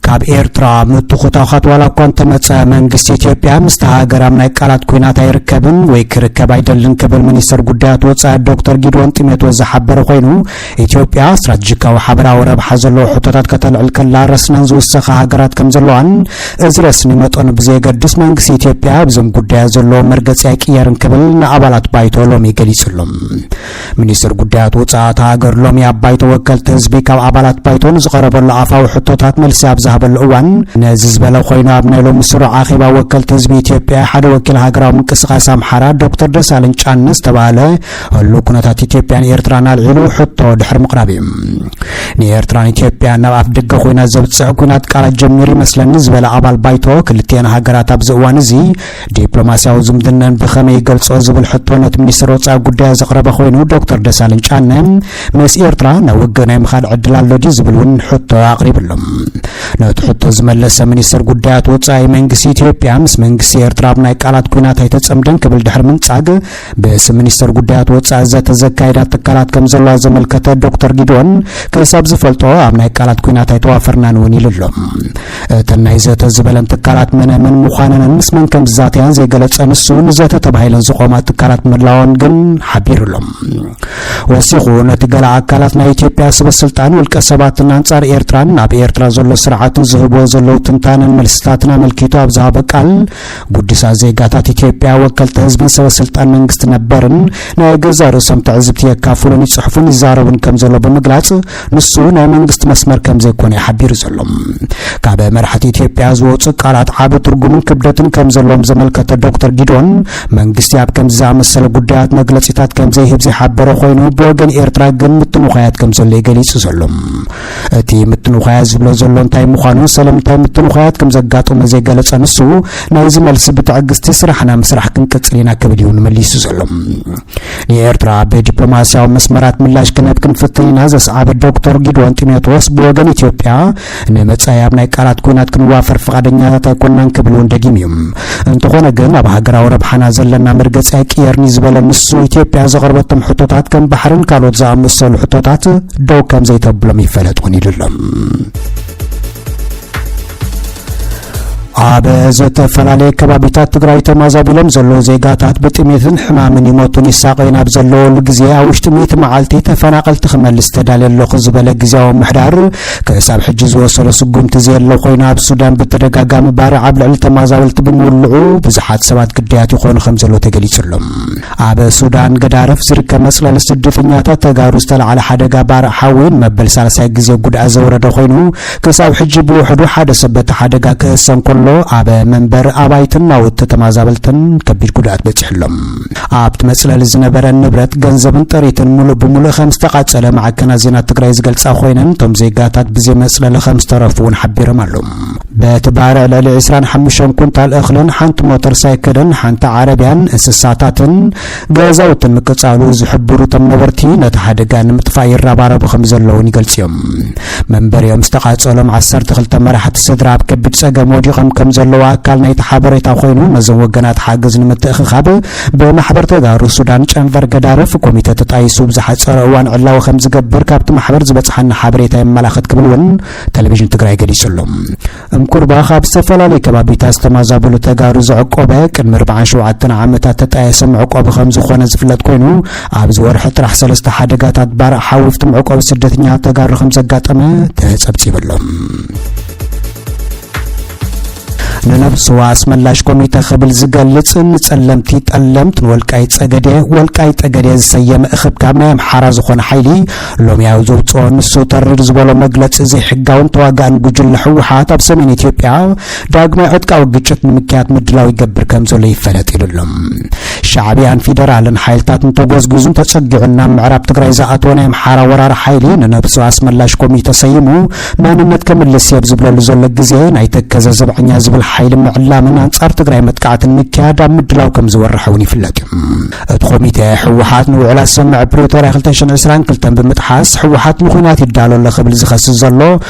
ካብ ኤርትራ ምትኹታኻት ዋላ ኳንተ መጻ መንግስት ኢትዮጵያ ምስተሃገራም ናይ ቃላት ኩናት አይርከብን ወይ ክርከብ አይደልን ከብል ሚኒስተር ጉዳያት ወጻኢ ዶክተር ጊድሮን ጢሞቴዎስ ዝሓበረ ኮይኑ ኢትዮጵያ ስትራቴጂካዊ ሓበራዊ ረብሓ ዘለዎ ሕቶታት ከተልዕል ከላ ረስነን ዝውሰኻ ሃገራት ከም ዘለዋን እዚ ረስኒ መጠኑ ብዘይገድስ መንግስት ኢትዮጵያ ብዞም ጉዳያት ዘለዎ መርገፂ አይቅየርን ከብል ንኣባላት ባይቶ ሎሚ ገሊጹሎም ሚኒስተር ጉዳያት ወጻኢ ሃገር ሎሚ አባይቶ ወከልቲ ህዝቢ ካብ ኣባላት ባይቶን ዝቀረበሉ ኣፋዊ ሕቶታት መልሲ ኣብዛሃበሉ እዋን ነዚ ዝበለ ኮይኑ ኣብ ናይ ሎሚ ስሩዕ ኣኼባ ወከልቲ ህዝቢ ኢትዮጵያ ሓደ ወኪል ሃገራዊ ምንቅስቃስ ኣምሓራ ዶክተር ደሳለኝ ጫንስ ተባለ ህሉ ኩነታት ኢትዮጵያን ኤርትራን አልዒሉ ሕቶ ድሕሪ ምቕራብ እዩ ንኤርትራን ኢትዮጵያ ናብ ኣፍ ደገ ኩናት ዘብፅሕ ኩናት ቃላት ጀሚሩ ይመስለኒ ዝበለ ኣባል ባይቶ ክልቲአን ሃገራት ኣብዚ እዋን እዚ ዲፕሎማስያዊ ዝምድናን ብኸመይ ይገልጾ ዝብል ሕቶ ነቲ ሚኒስትር ወጻኢ ጉዳይ ዘቕረበ ኮይኑ ዶክተር ደሳለኝ ጫነ ምስ ኤርትራ ናብ ውግእ ናይ ምኻድ ዕድል ኣሎ ድዩ ዝብል እውን ሕቶ ኣቕሪብሎም ነቲ ሕቶ ዝመለሰ ሚኒስትር ጉዳያት ወጻኢ መንግስቲ ኢትዮጵያ ምስ መንግስቲ ኤርትራ ናይ ቃላት ኩናት ኣይተጸምደን ክብል ድሕሪ ምንጻግ በስም ሚኒስትር ጉዳያት ወጻኢ ዘተዘካይዳ ትካላት ከም ዘለዋ ዘመልከተ ዶክተር ጊድሮን ከሳብ ዝፈልጦ ኣብ ናይ ቃላት ኩናት ኣይተዋፈርናን እውን ኢሉሎም እተን ናይ ዘተ ዝበለን ትካላት መን ምዃነን ምስ መን ከም ዝዛተያን ዘይገለጸ ንሱ ንዘተ ተባሂለን ዝቆማ ትካላት ምላውን ግን ሓቢሩሎም ወሲኹ ነቲ ገለ ኣካላት ናይ ኢትዮጵያ ሰበስልጣን ውልቀ ሰባትን አንጻር ኤርትራን ናብ ኤርትራ ዘሎ ስርዓትን ዝህቦ ዘለው ትንታንን መልስታትን አመልኪቱ ኣብ ዝሃበ ቃል ጉዲሳ ዜጋታት ኢትዮጵያ ወከልቲ ህዝብን ሰበስልጣን መንግስት ነበርን ናይ ገዛ ርእሶም ትዕዝብቲ የካፍሉን ይጽሕፉን ይዛረቡን ከም ዘሎ ብምግላጽ ንሱ ናይ መንግስት መስመር ከም ዘይኮነ ይሓቢሩ ዘሎም ካብ መራሕቲ ኢትዮጵያ ዝወፁ ቃላት ዓብ ትርጉምን ክብደትን ከም ዘለዎም ዘመልከተ ዶክተር ጊድሮን መንግስቲ ኣብ ከም ዝኣመሰለ ጉዳያት መግለጺታት ከም ዘይህብ ዝሓበረ ኮይኑ ብወገን ኤርትራ ግን ምትንኻያት ከም ዘሎ ይገልጹ ዘሎም እቲ ምትንኻያት ዝብሎ ዘሎ እንታይ ምዃኑ ሰለምታይ ምትንኻያት ከም ዘጋጥሞ ዘይገለጸ ንሱ ናይዚ መልሲ ብትዕግስቲ ስራሕና ምስራሕ ክንቀጽል ኢና ክብል ይውን መሊሱ ዘሎም ንኤርትራ በዲፕሎማስያዊ መስመራት ምላሽ ክንፍትን ኢና ዘስዓበ ዶክተር ጊድሮን ጢሞቴዎስ ብወገን ኢትዮጵያ ንመጻኢ ኣብ ናይ ቃላት ኩናት ክንዋፈር ፈቃደኛታት ኣይኮንናን ክብል እውን ደጊሞም እንተኾነ ግን ኣብ ሃገራዊ ረብሓና ዘለና መርገፂ ኣይቅየርኒ ዝበለ ንሱ ኢትዮጵያ ዘቕርበቶም ሕቶታት ከም ባሕርን ካልኦት ዝኣመሰሉ ሕቶታት ደው ከም ዘይተብሎም ይፈለጥ እውን ኢሉሎም ኣብ ዝተፈላለየ ከባቢታት ትግራይ ተማዛቢሎም ዘሎ ዜጋታት ብጥሜትን ሕማምን ይሞቱን ይሳቀዩን ኣብ ዘለውሉ ግዜ ኣብ ውሽጢ 100 መዓልቲ ተፈናቀልቲ ክመልስ ተዳልየለኹ ዝበለ ግዜያዊ ምሕዳር ክሳብ ሕጂ ዝወሰለ ስጉምቲ ዘየለ ኮይኑ ኣብ ሱዳን ብተደጋጋሚ ባርዕ ኣብ ልዕሊ ተማዛበልቲ ብምውልዑ ብዙሓት ሰባት ግዳያት ይኾኑ ከም ዘሎ ተገሊጹሎም ኣብ ሱዳን ገዳረፍ ዝርከብ መጽለሊ ስደተኛታት ተጋሩ ዝተለዓለ ሓደጋ ባርዕ ሓዊን መበል 30 ግዜ ጉድኣት ዘወረደ ኮይኑ ክሳብ ሕጂ ብውሕዱ ሓደ ሰብ በቲ ሓደጋ ክእሰን ከሎ ኣብ መንበር ኣባይትን ናውቲ ተማዛበልትን ከቢድ ጉድኣት በጽሕሎም ኣብቲ መጽለሊ ዝነበረ ንብረት ገንዘብን ጥሪትን ሙሉእ ብሙሉእ ከም ዝተቃጸለ ማዕከና ዜና ትግራይ ዝገልጻ ኮይነን ቶም ዜጋታት ብዘ መጽለሊ ከም ዝተረፉ እውን ሓቢሮም ኣሎም በቲ ባርዕ ልዕሊ 25 ኩንታል እኽልን ሓንቲ ሞተር ሳይክልን ሓንቲ ዓረብያን እንስሳታትን ገዛውትን ምቅጻሉ ዝሕብሩ ቶም ነበርቲ ነቲ ሓደጋ ንምጥፋእ ይረባረቡ ከም ዘለውን ይገልጽዮም መንበሪኦም ዝተቃጸሎም 12 መራሕቲ ስድራ ኣብ ከቢድ ጸገም ወዲቖም ከም ዘለዎ ኣካል ናይቲ ሓበሬታ ኮይኑ ነዞም ወገናት ሓገዝ ንምትእኽኻብ ብማሕበር ተጋሩ ሱዳን ጨንቨር ገዳረፍ ኮሚቴ ተጣይሱ ብዝሓፀረ እዋን ዕላዊ ከም ዝገብር ካብቲ ማሕበር ዝበፅሓና ሓበሬታ የመላኽት ክብል እውን ቴሌቪዥን ትግራይ ገሊጹሎም እምኩርባ ካብ ዝተፈላለዩ ከባቢታት ዝተማዛበሉ ተጋሩ ዘዕቆበ ቅድሚ 47 ዓመታት ተጣየሰ ዕቆብ ከም ዝኾነ ዝፍለጥ ኮይኑ ኣብ ዝወርሒ ጥራሕ 3 ሓደጋታት ባርዕ ሓዊፍቲ ዕቆብ ስደተኛ ተጋሩ ከም ዘጋጠመ ተጸብጺበሎም ንነብስ ዋስ መላሽ ኮሚቴ خبل ዝገልጽ ንጸለምቲ ጠለምት ወልቃይ ጠገዴ ዝሰየመ እኽብ ካብ ናይ ኣምሓራ ዝኾነ ሓይሊ ሎሚያው ዘውጽኦ ንሱ ተርድ ዝበሎ መግለጽ እዚ ሕጋውን ተዋጋእን ጉጅለ ሕወሓት ኣብ ሰሜን ኢትዮጵያ ዳግማይ ዕጥቃዊ ግጭት ንምክያት ምድላው ይገብር ከም ዘሎ ይፈለጥ ይሉሎም ሻዕቢያን ፌደራልን ሓይልታት ተጎዝጉዙን ተጸጊዑና ምዕራብ ትግራይ ዝኣተወ ናይ ኣምሓራ ወራር ሓይሊ ንነብስ ዋስ መላሽ ኮሚቴ ሰይሙ ማንነት ከምልስ ዝብለሉ ዘሎ ግዜ ናይ ተከዘ ዘብዕኛ ዝብል ሓይሊ ምዕላምን አንጻር ትግራይ መጥቃዕትን ምክያድ ምድላው ከም ዝወርሐውን ይፍለጥ እቲ ኮሚቴ ሕወሓት ንውዕል ሰምዕ ፕሪቶሪያ 2022 ብምጥሓስ ሕወሓት ንኹናት ይዳሎ ለኽብል ዝኸስስ ዘሎ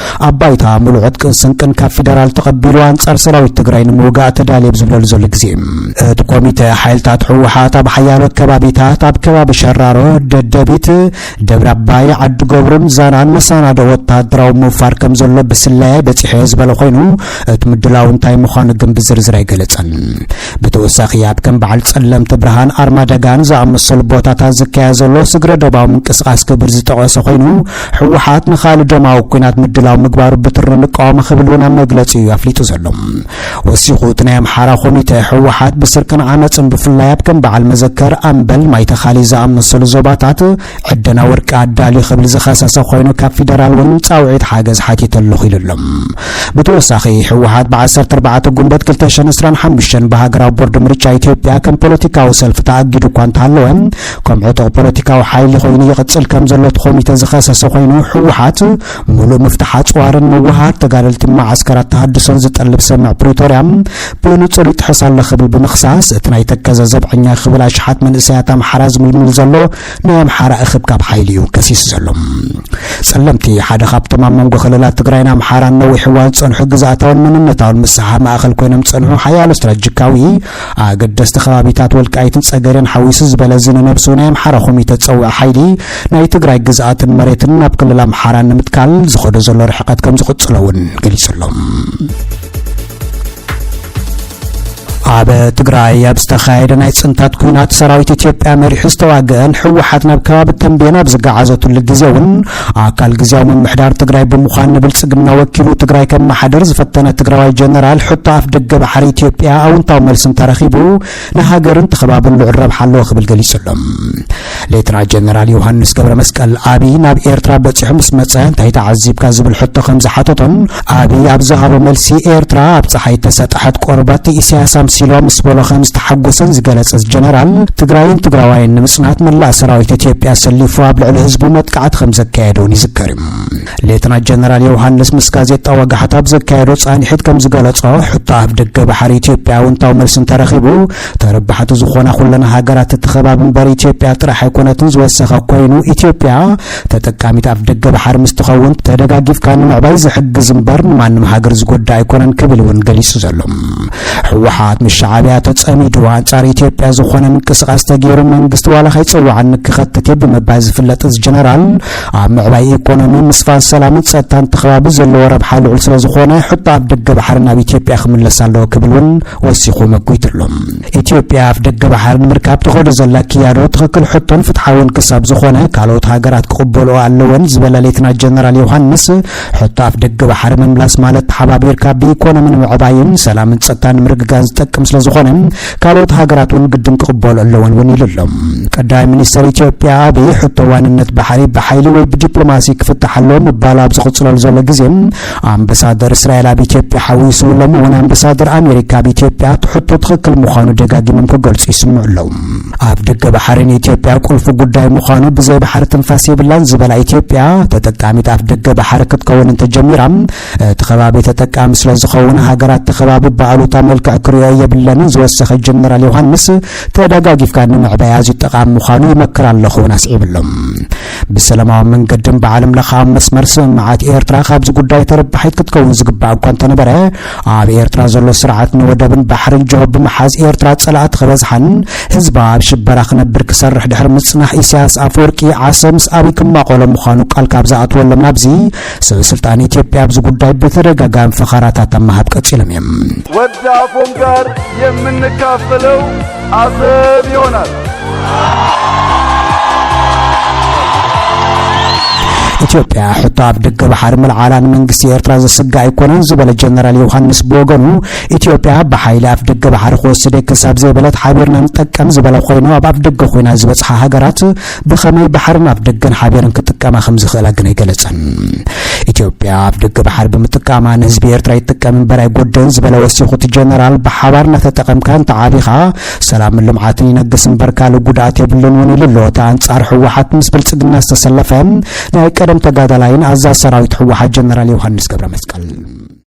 አባይታ ሙሉእ ዕጥቅን ስንቅን ካብ ፌደራል ተቐቢሉ አንጻር ሰራዊት ትግራይ ንምውጋእ ተዳልየ ብዝብለሉ ዘሎ ግዜ እቲ ኮሚቴ ሓይልታት ሕወሓት ኣብ ሓያሎ ከባቢታት ኣብ ከባቢ ሸራሮ ደደቢት ደብረ አባይ ዓዲ ገብሩን ዛናን መሳናዶ ወታደራዊ ምውፋር ከም ዘሎ ብስለያ በፂሐ ዝበለ ኮይኑ እቲ ምድላው እንታይ ምዃኑ ግን ብዝርዝር ኣይገለጸን ብተወሳኺ ኣብ ከም በዓል ጸለምቲ ብርሃን ኣርማደጋን ዝኣመሰሉ ቦታታት ዝካየድ ዘሎ ስግረ ደባዊ ምንቅስቓስ ክብር ዝጠቐሰ ኮይኑ ሕወሓት ንኻልእ ደማዊ ኩናት ምድላው ምግባሩ ብትሪ ንቃወም ክብል እውን ኣብ መግለጺ ኣፍሊጡ ዘሎ ወሲኹ እቲ ናይ ኣምሓራ ኮሚቴ ሕወሓት ብስርቅን ዓመፅን ብፍላይ ኣብ ከም በዓል መዘከር ኣምበል ማይተኻሊ ዝኣመሰሉ ዞባታት ዕደና ወርቂ ኣዳልዩ ክብል ዝኸሰሰ ኮይኑ ካብ ፌደራል እውን ፃውዒት ሓገዝ ሓቲት ኣለኹ ኢሎም ብተወሳኺ ሕወሓት ብ14 ጉንበት 2025 በሃገራዊ ቦርድ ምርጫ ኢትዮጵያ ከም ፖለቲካዊ ሰልፍ ተኣጊዱ እኳ እንተሃለወ ከም ዕጡቕ ፖለቲካዊ ሓይሊ ኮይኑ ይቕፅል ከም ዘሎ እቲ ኮሚቴ ዝኸሰሰ ኮይኑ ሕወሓት ሙሉእ ምፍታሕ ኣፅዋርን ምውሃር ተጋደልቲ ማዓስከራት ተሃድሶን ዝጠልብ ሰምዕ ፕሪቶሪያ ብንጹር ይጥሕስ ኣሎ ክብል ብምኽሳስ እቲ ናይ ተከዘ ዘብዐኛ ክብል ኣሽሓት መንእሰያት ኣምሓራ ዝምልምል ዘሎ ናይ ኣምሓራ እኽብ ካብ ሓይሊ እዩ ከሲሱ ዘሎ ጸለምቲ ሓደ ካብቶም ኣብ መንጎ ክልላት ትግራይን ኣምሓራን ነዊሕ እዋን ዝጸንሑ ግዝኣታውን መንነታውን ምሳሓብ ማእኸል ኮይኖም ዝጸንሑ ሓያሎ ስትራቴጂካዊ ኣገደስቲ ከባቢታት ወልቃይትን ጸገርን ሓዊሱ ዝበለ ዝንነብሱ ናይ ኣምሓራ ኮሚቴ ዝጸውዐ ሓይሊ ናይ ትግራይ ግዝኣትን መሬትን ናብ ክልል ኣምሓራ ንምትካል ዝኸዶ ዘሎ ርሕቀት ከም ዝቕጽሎ እውን ገሊጹሎም ኣብ ትግራይ ኣብ ዝተኻየደ ናይ ጽንታት ኩናት ሰራዊት ኢትዮጵያ መሪሑ ዝተዋግአን ሕወሓት ናብ ከባቢ ተንቤን ኣብ ዝገዓዘቱሉ ግዜ እውን ኣካል ግዜያዊ ምምሕዳር ትግራይ ብምዃን ንብልጽግና ወኪሉ ትግራይ ከም ማሕደር ዝፈተነ ትግራዋይ ጀነራል ሕቶ ኣፍ ደገ ባሕሪ ኢትዮጵያ ኣውንታዊ መልስን ተረኺቡ ንሃገርን ተኸባብን ልዑል ረብሓ ኣለዎ ክብል ገሊጹሎም ሌተና ጀነራል ዮሃንስ ገብረ መስቀል ኣብይ ናብ ኤርትራ በፂሑ ምስ መፀ እንታይ ተዓዚብካ ዝብል ሕቶ ከም ዝሓተቶን ኣብይ ኣብ ዝሃቦ መልሲ ኤርትራ ኣብ ፀሓይ ተሰጥሐት ቆርበት ኢሳያስ ሲሎም ስበሎ ከም ዝተሓጎሰን ዝገለጸ ጀነራል ትግራይን ትግራዋይን ንምጽናት መላእ ሰራዊት ኢትዮጵያ ሰሊፉ ኣብ ልዕሊ ህዝቡ መጥቃዕት ከም ዘካየደውን ይዝከር ሌተና ጀነራል ዮሃንስ ምስ ጋዜጣ ወጋሕታ ኣብ ዘካየዶ ጻኒሕት ከም ዝገለጸ ሕቶ ኣብ ደገ ባሕሪ ኢትዮጵያ ኣውንታዊ መልስን ተረኺቡ ተረባሕቲ ዝኾና ኩለና ሃገራት እትኸባብን በር ኢትዮጵያ ጥራሕ ኣይኮነትን ዝወሰኸ ኮይኑ ኢትዮጵያ ተጠቃሚት ኣብ ደገ ባሕሪ ምስ ትኸውን ተደጋጊፍካ ንምዕባይ ዝሕግዝ እምበር ንማንም ሃገር ዝጎዳ ኣይኮነን ክብል እውን ገሊጹ ዘሎ ሕወሓት ምሻዓብያ ተጸሚዱ አንጻር ኢትዮጵያ ዝኾነ ምንቅስቓስ ተገይሩ መንግስት ዋላ ኸይጽዋዕን ክኸትት ብምባል ዝፍለጥ ጀነራል ኣብ ምዕባይ ኢኮኖሚ ምስፋን ሰላምን ጸጥታን ተኸባቢ ዘለዎ ረብሓ ልዑል ስለ ዝኾነ ሕቶ ኣብ ደገ ባሕሪ ናብ ኢትዮጵያ ክምለስ ኣለዎ ክብል እውን ወሲኹ መጉይትሎም ኢትዮጵያ ኣብ ደገ ባሕሪ ንምርካብ ትኸዶ ዘላ ክያዶ ትኽክል ሕቶን ፍትሓውን ክሳብ ዝኾነ ካልኦት ሃገራት ክቕበልኦ ኣለወን ዝበለ ሌተና ጀነራል ዮሃንስ ሕቶ ኣብ ደገ ባሕሪ ምምላስ ማለት ተሓባቢርካ ብኢኮኖሚን ምዕባይን ሰላምን ጸጥታን ምርግጋዝ ዝጠቅም ስለ ዝኾነ ካልኦት ሃገራት እውን ግድን ክቕበሉ ኣለወን እውን ኢሎም ቀዳማይ ሚኒስትር ኢትዮጵያ ኣብይ ሕቶ ዋንነት ባሕሪ ብሓይሊ ወይ ብዲፕሎማሲ ክፍታሕ ኣለዎ ምባል ኣብ ዝቕጽለሉ ዘሎ ግዜ ኣምባሳደር እስራኤል ኣብ ኢትዮጵያ ሓዊሱ ሎም እውን ኣምባሳደር ኣሜሪካ ኣብ ኢትዮጵያ ሕቶ ትኽክል ምዃኑ ደጋጊሞም ክገልጹ ይስምዑ ኣለዉ ኣብ ደገ ባሕሪን ኢትዮጵያ ቁልፊ ጉዳይ ምዃኑ ብዘይ ባሕሪ ትንፋስ የብላን ዝበላ ኢትዮጵያ ተጠቃሚት ኣብ ደገ ባሕሪ ክትከውን እንተጀሚራ እቲ ከባቢ ተጠቃሚ ስለ ዝኸውን ሃገራት ተኸባቢ በኣሉታ መልክዕ ክሪኦ የብለን ዝወሰኸ ጀነራል ዮሃንስ ተደጋጊፍካ ንምዕባይ ኣዝዩ ጠቃሚ ምዃኑ ይመክር ኣለኹ ኣስዒብሎም ብሰላማዊ መንገድን ብዓለም ለኻዊ መስመር ስምምዓት ኤርትራ ካብዚ ጉዳይ ተረባሒት ክትከውን ዝግባእ እኳ እንተነበረ ኣብ ኤርትራ ዘሎ ስርዓት ንወደብን ባሕርን ጆሆ ብምሓዝ ኤርትራ ጸላእት ክበዝሓን ህዝባ ኣብ ሽበራ ክነብር ክሰርሕ ድሕሪ ምጽናሕ ኢሳያስ ኣፈወርቂ ዓሰብ ምስ ኣብይ ክማቆሎ ምዃኑ ቃል ካብ ዝኣትወሎም ናብዚ ሰበስልጣን ኢትዮጵያ ኣብዚ ጉዳይ በተደጋጋሚ ፈኻራታት ኣማሃብ ቀጺሎም እዮም ወዲ አፎም ጋር የምንካፈለው አሰብ ይሆናል ኢትዮጵያ ሕቶ ኣብ ደገ ባሕሪ ምልዓላን መንግስቲ ኤርትራ ዘስጋ ኣይኮነን ዝበለ ጀነራል ዮሃንስ ብወገኑ ኢትዮጵያ ብሓይሊ ኣብ ደገ ባሕሪ ክወስደ ክሳብ ዘይበለት ሓቢርና ንጠቀም ዝበለ ኮይኑ ኣብ ደገ ኮይና ዝበፅሓ ሃገራት ብኸመይ ባሕርን ኣብ ደገን ሓቢርን ክጥቀማ ከም ዝኽእላ ግን ኣይገለጸን ኢትዮጵያ ኣብ ደገ ባሕሪ ብምጥቃማ ንህዝቢ ኤርትራ ይጥቀም እምበር ኣይጎድን ዝበለ ወሲኹ እቲ ጀነራል ብሓባር እናተጠቐምካ እንተዓቢኻ ሰላምን ልምዓትን ይነግስ እምበር ካልእ ጉድኣት የብሉን እውን ኢሉ ኣሎ እቲ ኣንጻር ሕወሓት ምስ ብልጽግና ዝተሰለፈ ናይ ቀደም ተጋዳላይን ኣዛዝ ሰራዊት ሕወሓት ጀነራል ዮሃንስ ገብረ መስቀል